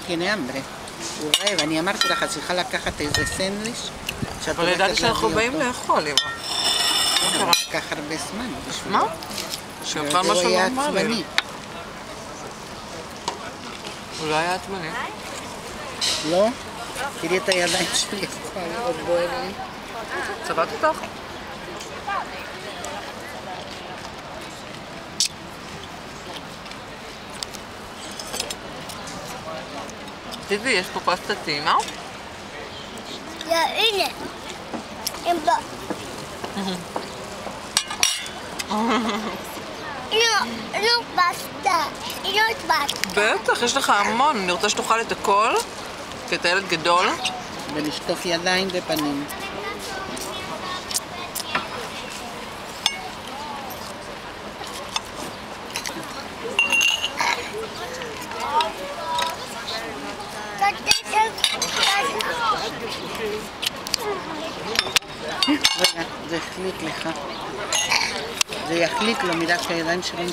tiene hambre. הוא רעב, אני אמרתי לך, את צריכה לקחת איזה סנדוויץ' אבל ידעתי שאנחנו באים לאכול, אמא. לא לקח הרבה זמן. מה? שאוכל משהו נורמלי. הוא לא היה עצמני. לא? תראי את הידיים שלי, עוד בוער לי. צבעת אותך? תראי, יש פה פסטה טעימה? הנה. הם בא. לא פסטה. היא לא פסטה. בטח, יש לך המון. אני רוצה שתאכל את הכל, כי אתה ילד גדול. ולשטוף ידיים ופנים. רגע, זה החליק לך. זה יחליק לו, מידה שהידיים שלו